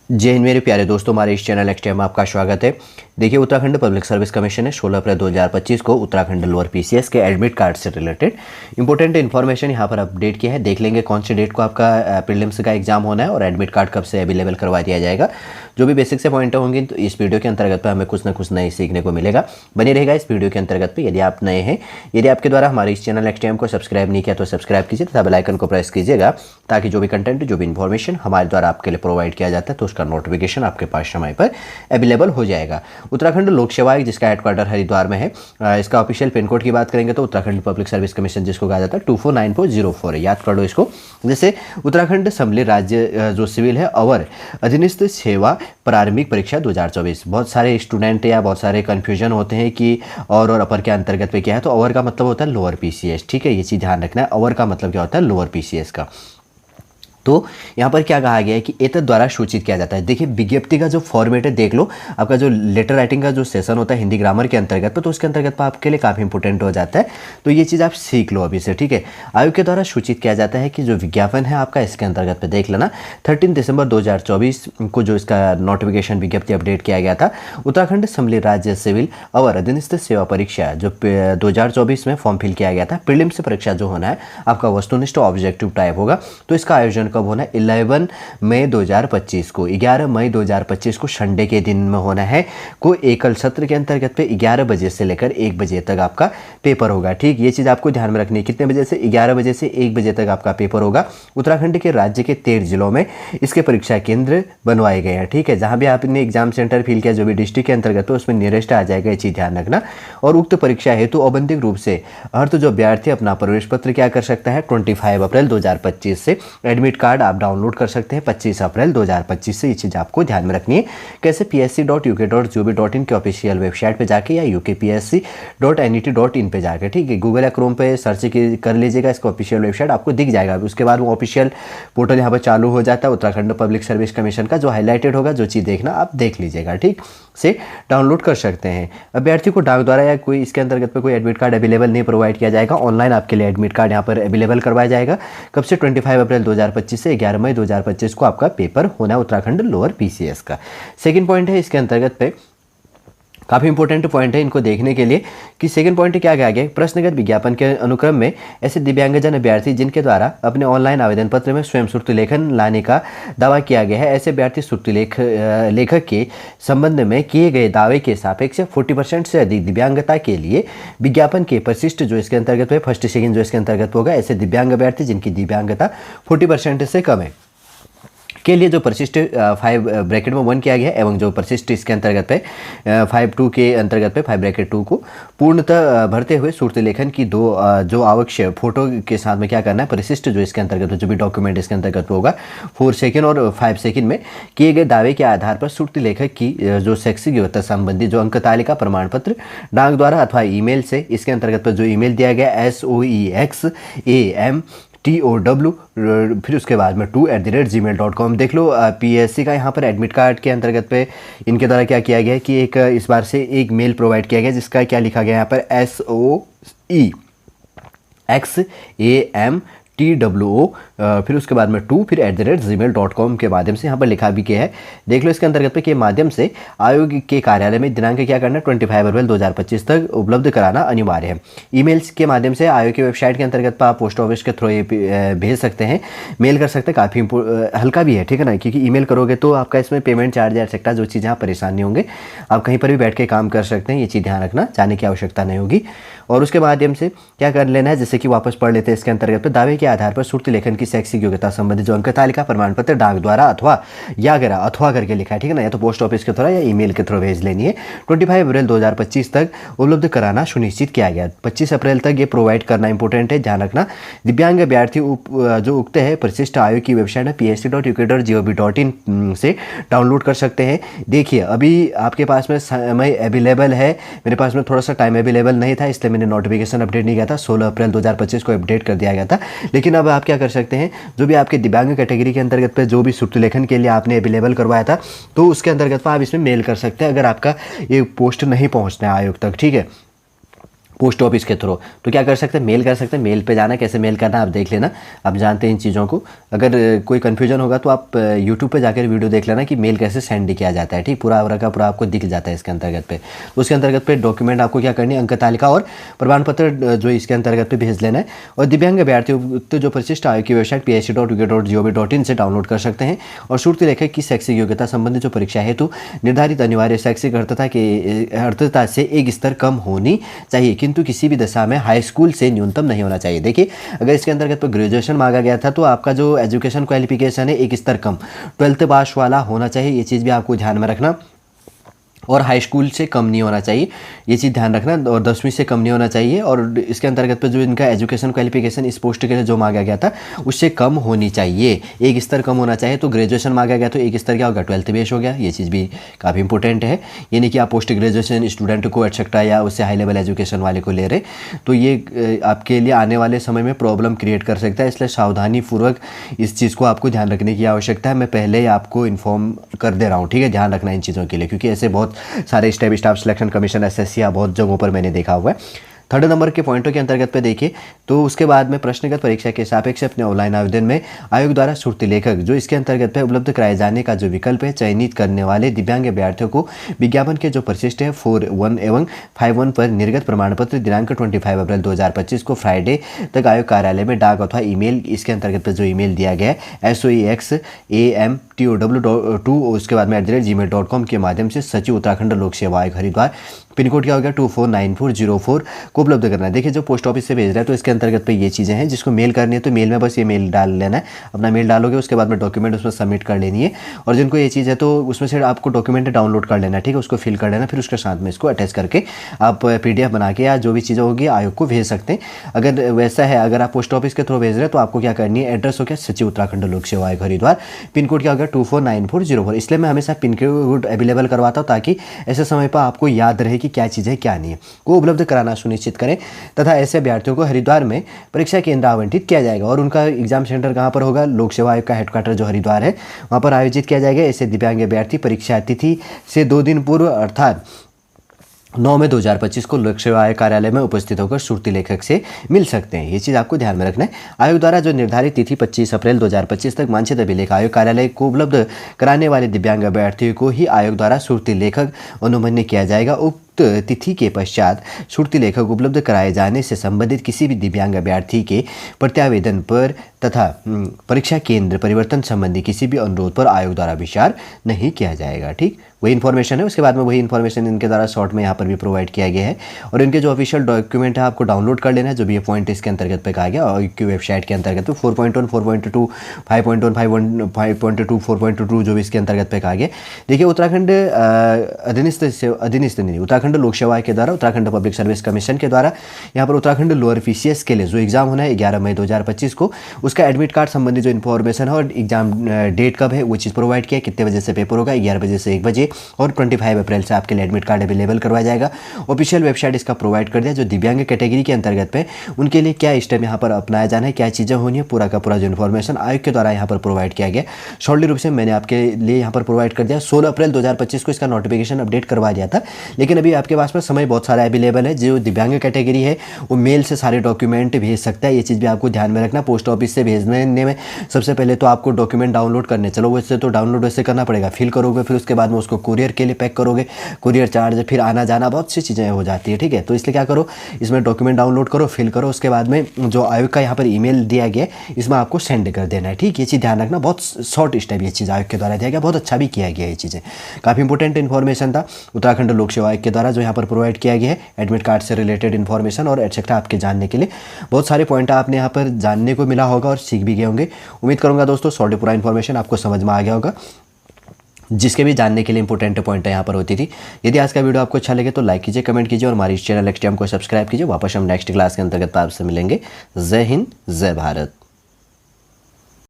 जय हिंद मेरे प्यारे दोस्तों, हमारे इस चैनल एक्सटेम में आपका स्वागत है। देखिए, उत्तराखंड पब्लिक सर्विस कमीशन ने 16 अप्रैल 2025 को उत्तराखंड लोअर पीसीएस के एडमिट कार्ड से रिलेटेड इंपॉर्टेंट इन्फॉर्मेशन यहाँ पर अपडेट किया है। देख लेंगे कौन से डेट को आपका प्रीलिम्स का एग्जाम होना है और एडमिट कार्ड कब से अवेलेबल करवा दिया जाएगा। जो भी बेसिक से पॉइंट होंगे तो इस वीडियो के अंतर्गत पर हमें कुछ ना कुछ नए सीखने को मिलेगा। बने रहेगा इस वीडियो के अंतर्गत पे। यदि आप नए हैं, यदि आपके द्वारा हमारे इस चैनल एक्सटेम को सब्सक्राइब नहीं किया तो सब्सक्राइब कीजिए तथा बेल आइकन को प्रेस कीजिएगा, ताकि जो भी कंटेंट, जो भी इन्फॉर्मेशन हमारे द्वारा आपके लिए प्रोवाइड किया जाता है तो उसका नोटिफिकेशन आपके पास समय पर अवेलेबल हो जाएगा। उत्तराखंड लोक सेवा आयोग, जिसका हेडक्वार्टर हरिद्वार में है, इसका ऑफिशियल पिन कोड की बात करेंगे तो उत्तराखंड पब्लिक सर्विस कमीशन जिसको कहा जाता है 249404 है। याद कर लो इसको। जैसे उत्तराखंड संबली राज्य जो सिविल है अवर अधीनस्थ सेवा प्रारंभिक परीक्षा 2024। बहुत सारे स्टूडेंट या बहुत सारे कन्फ्यूजन होते हैं कि और अपर के अंतर्गत पे क्या है। तो अवर का मतलब होता है लोअर पीसीएस। ठीक है, ये चीज़ ध्यान रखना है। अवर का मतलब क्या होता है, लोअर पीसीएस का। तो यहाँ पर क्या कहा गया है कि एतद द्वारा सूचित किया जाता है। देखिए, विज्ञप्ति का जो फॉर्मेट है देख लो। आपका जो लेटर राइटिंग का जो सेशन होता है हिंदी ग्रामर के अंतर्गत पर, तो उसके अंतर्गत पर आपके लिए काफ़ी इंपॉर्टेंट हो जाता है। तो ये चीज़ आप सीख लो अभी से। ठीक है, आयोग के द्वारा सूचित किया जाता है कि जो विज्ञापन है आपका, इसके अंतर्गत पर देख लेना 13 दिसंबर 2024 को जो इसका नोटिफिकेशन विज्ञप्ति अपडेट किया गया था। उत्तराखंड संबली राज्य सिविल अवर अधीनस्थ सेवा परीक्षा जो 2024 में फॉर्म फिल किया गया था। प्रीलिम्स परीक्षा जो होना है आपका वस्तुनिष्ठ ऑब्जेक्टिव टाइप होगा। तो इसका आयोजन कब होना है? 11 मई 2025 को, 11 मई 2025 को संडे के दिन में होना है। को एकल सत्र के अंतर्गत पे 11 बजे से लेकर 1 बजे तक आपका पेपर होगा। ठीक, ये चीज़ आपको ध्यान में रखनी है। कितने बजे से? 11 बजे से 1 बजे तक आपका पेपर होगा। उत्तराखंड के राज्य के 13 जिलों में इसके परीक्षा केंद्र बनवाए गए हैं। ठीक है, जहाँ भी आपने एग्जाम सेंटर फिल किया, जो भी डिस्ट्रिक्ट के अंतर्गत, तो उसमें नियरेस्ट आ जाएगा। ये चीज़ ध्यान रखना। और उक्त परीक्षा हेतु औपबंधिक रूप से अर्थ जो अभ्यर्थी अपना प्रवेश पत्र क्या कर सकता है, 25 अप्रैल 2025 से एडमिट कार्ड आप डाउनलोड कर सकते हैं 25 अप्रैल 2025 से। ये चीज़ आपको ध्यान में रखनी है। कैसे? psc.uk.gov.in के ऑफिशियल वेबसाइट पे जाके या ukpsc.net.in पे जाके, ठीक है, गूगल या क्रोम पे सर्च कर लीजिएगा। इसका ऑफिशियल वेबसाइट आपको दिख जाएगा। उसके बाद वो ऑफिशियल पोर्टल यहाँ पर चालू हो जाता है उत्तराखंड पब्लिक सर्विस कमीशन का, जो हाईलाइटेड होगा। जो चीज़ देखना आप देख लीजिएगा, ठीक से डाउनलोड कर सकते हैं। अभ्यर्थी को डाक द्वारा या कोई इसके अंतर्गत पे कोई एडमिट कार्ड अवेलेबल नहीं प्रोवाइड किया जाएगा। ऑनलाइन आपके लिए एडमिट कार्ड यहाँ पर अवेलेबल करवाया जाएगा। कब से? 25 अप्रैल 2025 से 11 मई 2025 को आपका पेपर होना है उत्तराखंड लोअर पीसीएस का। सेकंड पॉइंट है इसके अंतर्गत पे, काफ़ी इंपॉर्टेंट पॉइंट है इनको देखने के लिए कि सेकंड पॉइंट क्या कहा गया? प्रश्नगत विज्ञापन के अनुक्रम में ऐसे दिव्यांगजन अभ्यर्थी जिनके द्वारा अपने ऑनलाइन आवेदन पत्र में स्वयं श्रुति लेखन लाने का दावा किया गया है, ऐसे अभ्यर्थी श्रुति लेखक के संबंध में किए गए दावे के सापेक्ष 40% से अधिक दिव्यांगता के लिए विज्ञापन के परिशिष्ट जो इसके अंतर्गत है, फर्स्ट सेकेंड जो इसके अंतर्गत होगा, ऐसे दिव्यांग अभ्यर्थी जिनकी दिव्यांगता 40% से कम है के लिए जो परिशिष्ट 5 ब्रैकेट में 1 किया गया है, एवं जो परिशिष्ट इसके अंतर्गत पे 5(2) के अंतर्गत पे 5 ब्रैकेट 2 को पूर्णतः भरते हुए श्रुति लेखन की जो आवश्यक फोटो के साथ में क्या करना है, परिशिष्ट जो इसके अंतर्गत जो भी डॉक्यूमेंट इसके अंतर्गत होगा 4 सेकेंड और 5 सेकेंड में किए गए दावे के आधार पर श्रुति लेखक की जो शैक्षिक योग्यता संबंधी जो अंक तालिका प्रमाण पत्र डाक द्वारा अथवा ईमेल से इसके अंतर्गत पर जो ईमेल दिया गया SOEXAMTOW फिर उसके बाद में 2@gmail.com। देख लो पीएससी का यहाँ पर एडमिट कार्ड के अंतर्गत पे इनके द्वारा क्या किया गया है कि एक इस बार से एक मेल प्रोवाइड किया गया जिसका क्या लिखा गया यहाँ पर SOEXAMTWO फिर उसके बाद में 2 फिर @gmail.com के माध्यम से यहाँ पर लिखा भी किया है। देख लो इसके अंतर्गत पे के माध्यम से आयोग के कार्यालय में दिनांक क्या करना है, 25 अप्रैल 2025 तक उपलब्ध कराना अनिवार्य है। ईमेल्स के माध्यम से आयोग की वेबसाइट के अंतर्गत पर आप पोस्ट ऑफिस के थ्रू ये भेज सकते हैं, मेल कर सकते हैं। काफ़ी हल्का भी है, ठीक है ना, क्योंकि ईमेल करोगे तो आपका इसमें पेमेंट चार्ज एक्सेट्रा जो चीज़ यहाँ परेशान नहीं होंगे। आप कहीं पर भी बैठ के काम कर सकते हैं। ये चीज़ ध्यान रखना, जाने की आवश्यकता नहीं होगी। और उसके माध्यम से क्या कर लेना है, जैसे कि वापस पढ़ लेते हैं इसके अंतर्गत पर, दावे के आधार पर श्रुति लेखन की शैक्षिक योग्यता संबंधी जो अंक तालिका प्रमाण पत्र डाक द्वारा अथवा करके लिखा है, ठीक है ना, या तो पोस्ट ऑफिस के थ्रू या ईमेल के थ्रू भेज लेनी है। 25 अप्रैल 2025 तक उपलब्ध कराना सुनिश्चित किया गया। 25 अप्रैल तक ये प्रोवाइड करना इंपॉर्टेंट है, ध्यान रखना। दिव्यांग अभ्यर्थी जो उक्त है परिशिष्ट आयोग की वेबसाइट है psc.uk.gov.in से डाउनलोड कर सकते हैं। देखिए, अभी आपके पास में समय अवेलेबल है, मेरे पास में थोड़ा सा टाइम अवेलेबल नहीं था, इसलिए मैंने नोटिफिकेशन अपडेट नहीं किया था। 16 अप्रैल 2025 को अपडेट कर दिया गया था। लेकिन अब आप क्या कर सकते हैं, जो भी आपके दिव्यांग कैटेगरी के अंतर्गत पे जो भी श्रुति लेखन के लिए आपने अवेलेबल करवाया था, तो उसके अंतर्गत आप इसमें मेल कर सकते हैं अगर आपका ये पोस्ट नहीं पहुंचना है आयोग तक, ठीक है। पोस्ट ऑफिस के थ्रू, तो क्या कर सकते हैं, मेल कर सकते हैं। मेल पे जाना, कैसे मेल करना आप देख लेना, आप जानते हैं इन चीज़ों को। अगर कोई कन्फ्यूजन होगा तो आप यूट्यूब पे जाकर वीडियो देख लेना कि मेल कैसे सेंड किया जाता है, ठीक, पूरा का पूरा आपको दिख जाता है इसके अंतर्गत पे। तो उसके अंतर्गत पे डॉक्यूमेंट आपको क्या करनी है, अंक तालिका और प्रमाण पत्र जो इसके अंतर्गत पे भेज लेना है। और दिव्यांग अभ्यर्थियों तो जो परिशिष्ट आयोग की वेबसाइट psc.uk.gov.in से डाउनलोड कर सकते हैं। और श्रुति लेखक की शैक्षिक योग्यता संबंधी जो परीक्षा हेतु निर्धारित अनिवार्य शैक्षिक अर्हता से एक स्तर कम होनी चाहिए, किंतु किसी भी दशा में हाई स्कूल से न्यूनतम नहीं होना चाहिए। देखिए, अगर इसके अंतर्गत पर ग्रेजुएशन मांगा गया था तो आपका जो एजुकेशन क्वालिफिकेशन है एक स्तर कम 12th पास वाला होना चाहिए, ये चीज़ भी आपको ध्यान में रखना। और हाई स्कूल से कम नहीं होना चाहिए, ये चीज़ ध्यान रखना। और 10वीं से कम नहीं होना चाहिए। और इसके अंतर्गत पर जो इनका एजुकेशन क्वालिफिकेशन इस पोस्ट के लिए जो मांगा गया था उससे कम होनी चाहिए, एक स्तर कम होना चाहिए। तो ग्रेजुएशन मांगा गया तो एक स्तर क्या होगा, 12th बेस हो गया। ये चीज़ भी काफ़ी इंपॉर्टेंट है, ये नहीं कि आप पोस्ट ग्रेजुएशन स्टूडेंट को एटसेट्रा या उससे हाई लेवल एजुकेशन वाले को ले रहे, तो ये आपके लिए आने वाले समय में प्रॉब्लम क्रिएट कर सकता है। इसलिए सावधानीपूर्वक इस चीज़ को आपको ध्यान रखने की आवश्यकता है। मैं पहले ही आपको इन्फॉर्म कर दे रहा हूँ, ठीक है, ध्यान रखना इन चीज़ों के लिए, क्योंकि ऐसे बहुत सारे स्टाफ सिलेक्शन कमीशन, एसएससी या बहुत जगहों पर मैंने देखा हुआ है। थर्ड नंबर के पॉइंटों के अंतर्गत पे देखिए तो उसके बाद में प्रश्नगत परीक्षा के सापेक्ष अपने ऑनलाइन आवेदन में आयोग द्वारा श्रुति लेखक जो इसके अंतर्गत पे उपलब्ध कराए जाने का जो विकल्प है, चयनित करने वाले दिव्यांग अभ्यर्थियों को विज्ञापन के जो परिशिष्ट है 4.1 एवं 5.1 पर निर्गत प्रमाण पत्र दिनांक 25 अप्रैल 2025 को फ्राइडे तक आयोग कार्यालय में डाक अथवा ईमेल, इसके अंतर्गत पर जो ईमेल दिया गया है soexamtow2 उसके बाद में @gmail.com के माध्यम से सचिव उत्तराखंड लोक सेवा आयोग हरिद्वार, पिन कोड क्या हो गया 249404 को उपलब्ध करना है। देखिए, जो पोस्ट ऑफिस से भेज रहा है तो इसके अंतर्गत पे ये चीज़ें हैं, जिसको मेल करनी है तो मेल में बस ये मेल डाल लेना है, अपना मेल डालोगे, उसके बाद में डॉक्यूमेंट उसमें सबमिट कर लेनी है। और जिनको ये चीज़ है तो उसमें से आपको डॉक्यूमेंट डाउनलोड कर लेना है, ठीक है, उसको फिल कर लेना, फिर उसके साथ में इसको अटैच करके आप PDF बना के या जो भी चीज़ें होगी आयोग को भेज सकते हैं। अगर वैसा है, अगर आप पोस्ट ऑफिस के थ्रू भेज रहे हैं तो आपको क्या करनी है, एड्रेस हो गया सचिव उत्तराखंड लोक सेवा आयोग हरिद्वार, पिन कोड क्या हो गया 249404। इसलिए मैं हमेशा पिन कोड अवेलेबल करवाता हूँ ताकि ऐसे समय पर आपको याद रहे कि क्या चीज़ है क्या नहीं है, को उपलब्ध कराना सुनिश्चित करें। तथा ऐसे अभ्यर्थियों को हरिद्वार में परीक्षा केंद्र आवंटित किया जाएगा। और उनका एग्जाम सेंटर कहाँ पर होगा, लोक सेवा आयोग का हेडक्वार्टर जो हरिद्वार है वहाँ पर आयोजित किया जाएगा। ऐसे दिव्यांग अभ्यर्थी परीक्षा तिथि से 2 दिन पूर्व अर्थात 9 मई 2025 को लोक सेवा आयोग कार्यालय में उपस्थित होकर श्रुति लेखक से मिल सकते हैं। ये चीज़ आपको ध्यान में रखना है। आयोग द्वारा जो निर्धारित तिथि 25 अप्रैल 2025 तक मानचित्र अभिलेख आयोग कार्यालय को उपलब्ध कराने वाले दिव्यांग अभ्यर्थियों को ही आयोग द्वारा श्रुति लेखक अनुमन्य किया जाएगा। उक्त तिथि के पश्चात श्रुति लेखक उपलब्ध कराए जाने से संबंधित किसी भी दिव्यांग अभ्यर्थी के प्रत्यावेदन पर तथा परीक्षा केंद्र परिवर्तन संबंधी किसी भी अनुरोध पर आयोग द्वारा विचार नहीं किया जाएगा। ठीक, वही इन्फॉर्मेशन है। उसके बाद में वही इन्फॉर्मेशन इनके द्वारा शॉर्ट में यहाँ पर भी प्रोवाइड किया गया है। और इनके जो ऑफिशियल डॉक्यूमेंट है आपको डाउनलोड कर लेना है, जो भी ये पॉइंट इसके अंतर्गत पे कहा गया और की वेबसाइट के अंतर्गत 4.1, 4.2, 5.1, 5.2, 4.2 जो भी इसके अंतर्गत पे कहा गया। देखिए, उत्तराखंड अधीनस्थ नहीं, उत्तराखंड लोक सेवा आयोग के द्वारा, उत्तराखंड पब्लिक सर्विस कमीशन के द्वारा यहाँ पर उत्तराखंड लोअर PCS के लिए जो एग्जाम होना है 11 मई 2025 को, उसका एडमिट कार्ड संबंधी जो इन्फॉर्मेशन है और एग्जाम डेट कब है वो चीज़ प्रोवाइड किया, कितने बजे से पेपर होगा, 11 बजे से 1 बजे, और 25 अप्रैल से आपके लिए एडमिट कार्ड अवेलेबल करवाया जाएगा। ऑफिशियल वेबसाइट इसका प्रोवाइड कर दिया। जो दिव्यांग कैटेगरी के अंतर्गत पे उनके लिए क्या स्टेप यहाँ पर अपनाया जाना है, क्या चीज़ें होनी है, पूरा का पूरा जो इन्फॉर्मेशन आयोग के द्वारा यहाँ पर प्रोवाइड किया गया। शॉर्टली रूप से मैंने आपके लिए यहाँ पर प्रोवाइड कर दिया। 16 अप्रैल 2025 को इसका नोटिफिकेशन अपडेट करवा दिया था, लेकिन अभी आपके पास में समय बहुत सारा अवेलेबल है। जो दिव्यांग कैटेगरी है वो मेल से सारे डॉक्यूमेंट भेज सकता है, ये चीज़ भी आपको ध्यान में रखना। पोस्ट ऑफिस से भेजने में सबसे पहले तो आपको डॉक्यूमेंट डाउनलोड करने, चलो वैसे तो डाउनलोड वैसे करना पड़ेगा, फिल करोगे, फिर उसके बाद में उसको कुरियर के लिए पैक करोगे, कुरियर चार्ज, फिर आना जाना, बहुत सी चीज़ें हो जाती है। ठीक है, तो इसलिए क्या करो, इसमें डॉक्यूमेंट डाउनलोड करो, फिल करो, उसके बाद में जो आयोग का यहाँ पर ईमेल दिया गया इसमें आपको सेंड कर देना है। ठीक, ये चीज़ ध्यान रखना, बहुत शॉर्ट स्टेप ये चीज़ आयोग के द्वारा दिया गया, बहुत अच्छा भी किया गया। ये चीज़ें काफ़ी इंपॉर्टेंट इन्फॉर्मेशन था उत्तराखंड लोक सेवा आयोग के द्वारा जो यहाँ पर प्रोवाइड किया गया है। एडमिट कार्ड से रिलेटेड इन्फॉर्मेशन और एटसेट्रा आपके जानने के लिए बहुत सारे पॉइंट आपने यहाँ पर जानने को मिला होगा और सीख भी गए होंगे। उम्मीद करूँगा दोस्तों शॉर्ट पूरा इन्फॉर्मेशन आपको समझ में आ गया होगा, जिसके भी जानने के लिए इंपॉर्टेंट पॉइंट यहाँ पर होती थी। यदि आज का वीडियो आपको अच्छा लगे तो लाइक कीजिए, कमेंट कीजिए और हमारी इस चैनल XTM को सब्सक्राइब कीजिए। वापस हम नेक्स्ट क्लास के अंतर्गत आपसे मिलेंगे। जय हिंद, जय भारत।